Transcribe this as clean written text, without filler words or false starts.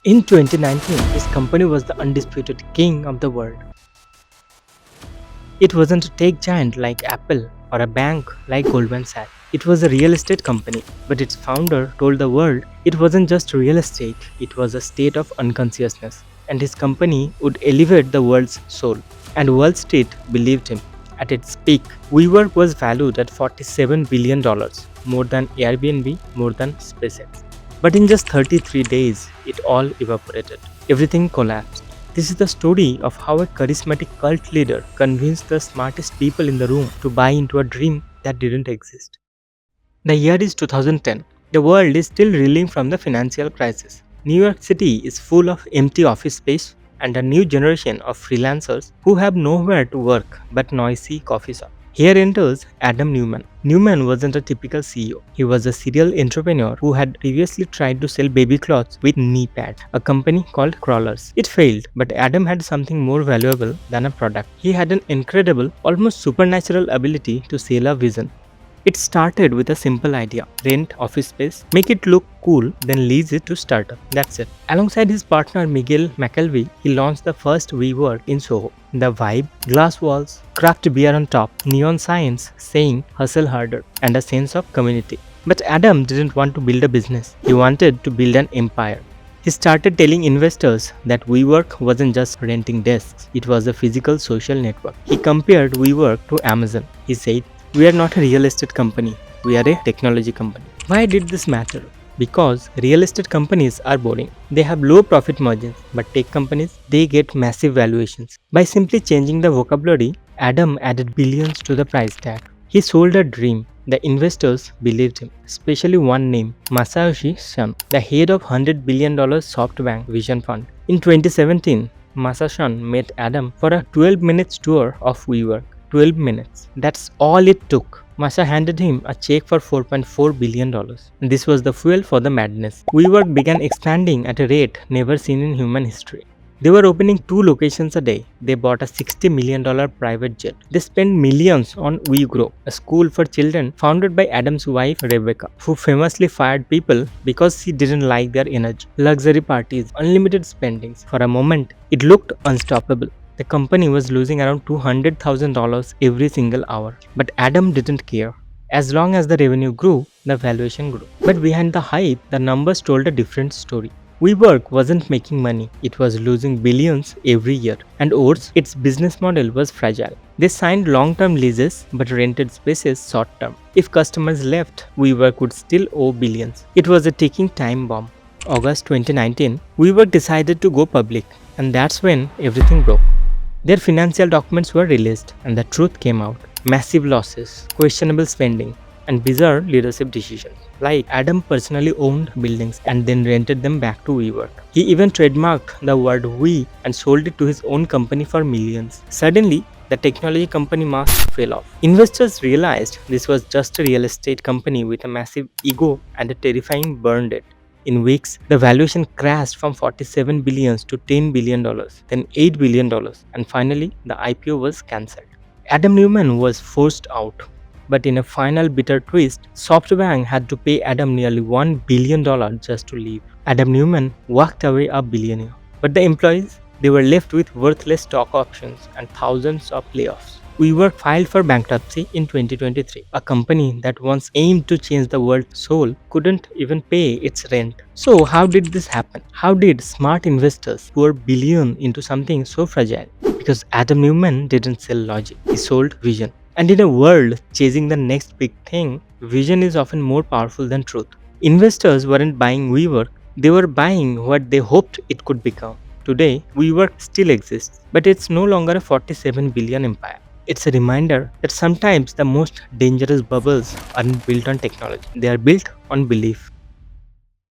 In 2019, his company was the undisputed king of the world. It wasn't a tech giant like Apple or a bank like Goldman Sachs. It was a real estate company, but its founder told the world it wasn't just real estate, it was a state of unconsciousness, and his company would elevate the world's soul. And Wall Street believed him. At its peak, WeWork was valued at $47 billion, more than Airbnb, more than SpaceX. But in just 33 days, it all evaporated. Everything collapsed. This is the story of how a charismatic cult leader convinced the smartest people in the room to buy into a dream that didn't exist. The year is 2010. The world is still reeling from the financial crisis. New York City is full of empty office space and a new generation of freelancers who have nowhere to work but noisy coffee shop. Here enters Adam Neumann. Neumann wasn't a typical CEO. He was a serial entrepreneur who had previously tried to sell baby clothes with knee pad, a company called Crawlers. It failed, but Adam had something more valuable than a product. He had an incredible, almost supernatural ability to sell a vision. It started with a simple idea: rent office space, make it look cool, then lease it to startup. That's it. Alongside his partner Miguel McKelvey, he launched the first WeWork in Soho. The vibe, glass walls, craft beer on top, neon signs saying hustle harder, and a sense of community. But Adam didn't want to build a business. He wanted to build an empire. He started telling investors that WeWork wasn't just renting desks, it was a physical social network. He compared WeWork to Amazon. He said, "We are not a real estate company, we are a technology company." Why did this matter? Because real estate companies are boring. They have low profit margins, but tech companies, they get massive valuations. By simply changing the vocabulary, Adam added billions to the price tag. He sold a dream. The investors believed him, especially one name, Masayoshi Son, the head of $100 billion SoftBank Vision Fund. In 2017, Masayoshi met Adam for a 12-minute tour of WeWork. 12 minutes. That's all it took. Masha handed him a check for $4.4 billion. This was the fuel for the madness. WeWork began expanding at a rate never seen in human history. They were opening 2 locations a day. They bought a $60 million private jet. They spent millions on WeGrow, a school for children founded by Adam's wife Rebecca, who famously fired people because she didn't like their energy. Luxury parties, unlimited spendings. For a moment, it looked unstoppable. The company was losing around $200,000 every single hour. But Adam didn't care. As long as the revenue grew, the valuation grew. But behind the hype, the numbers told a different story. WeWork wasn't making money, it was losing billions every year. And worse, its business model was fragile. They signed long-term leases but rented spaces short-term. If customers left, WeWork would still owe billions. It was a ticking time bomb. August 2019, WeWork decided to go public, and that's when everything broke. Their financial documents were released and the truth came out. Massive losses, questionable spending, and bizarre leadership decisions. Like Adam personally owned buildings and then rented them back to WeWork. He even trademarked the word "we" and sold it to his own company for millions. Suddenly, the technology company mask fell off. Investors realized this was just a real estate company with a massive ego and a terrifying burn debt. In weeks, the valuation crashed from $47 billion to $10 billion, then $8 billion, and finally, the IPO was cancelled. Adam Neumann was forced out. But in a final bitter twist, SoftBank had to pay Adam nearly $1 billion just to leave. Adam Neumann walked away a billionaire. But the employees, they were left with worthless stock options and thousands of layoffs. WeWork filed for bankruptcy in 2023. A company that once aimed to change the world's soul couldn't even pay its rent. So how did this happen? How did smart investors pour billions into something so fragile? Because Adam Neumann didn't sell logic, he sold vision. And in a world chasing the next big thing, vision is often more powerful than truth. Investors weren't buying WeWork, they were buying what they hoped it could become. Today, WeWork still exists, but it's no longer a $47 billion empire. It's a reminder that sometimes the most dangerous bubbles aren't built on technology, they are built on belief.